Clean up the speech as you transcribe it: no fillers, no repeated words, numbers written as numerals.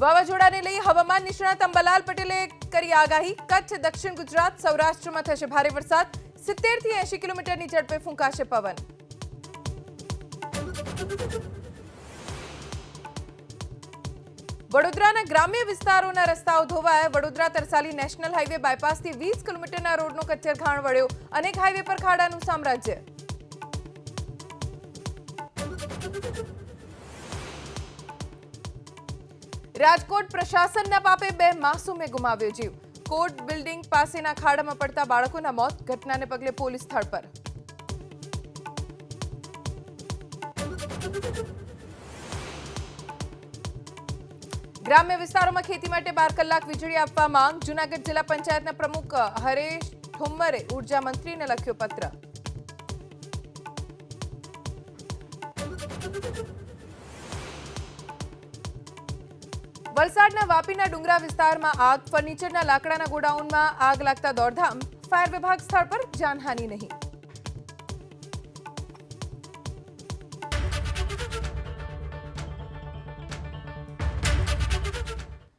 વાવાઝોડાને લઈ હવામાન નિષ્ણાત અંબાલાલ પટેલે કરી આગાહી। કચ્છ, દક્ષિણ ગુજરાત, સૌરાષ્ટ્રમાં થશે ભારે વરસાદ। 70 થી 80 કિલોમીટરની ઝડપે ફૂંકાશે પવન। વડોદરાના ગ્રામ્ય વિસ્તારોના રસ્તાઓ ધોવાયા। વડોદરા તરસાલી નેશનલ હાઈવે બાયપાસથી 20 કિલોમીટરના રોડનો કચ્છરઘાણ વળ્યો। અનેક હાઈવે પર ખાડાનું સામ્રાજ્ય। રાજકોટ પ્રશાસનના પાપે 2 માસૂમે ગુમાવ્યો જીવ। કોર્ટ બિલ્ડિંગ પાસેના ખાડામાં પડતા બાળકોના મોત। ઘટનાને પગલે પોલીસ સ્થળ પર। ગ્રામ્ય વિસ્તારોમાં ખેતી માટે 12 કલાક વીજળી આપવા માંગ। જૂનાગઢ જિલ્લા પંચાયતના પ્રમુખ હરેશ ઠુમ્મરે ઉર્જા મંત્રીને લખ્યો પત્ર। વલસાડના વાપીના ડુંગરા વિસ્તારમાં આગ। ફર્નિચરના લાકડાના ગોડાઉનમાં આગ લાગતા દોડધામ। ફાયર વિભાગ સ્થળ પર, જાનહાનિ નહીં।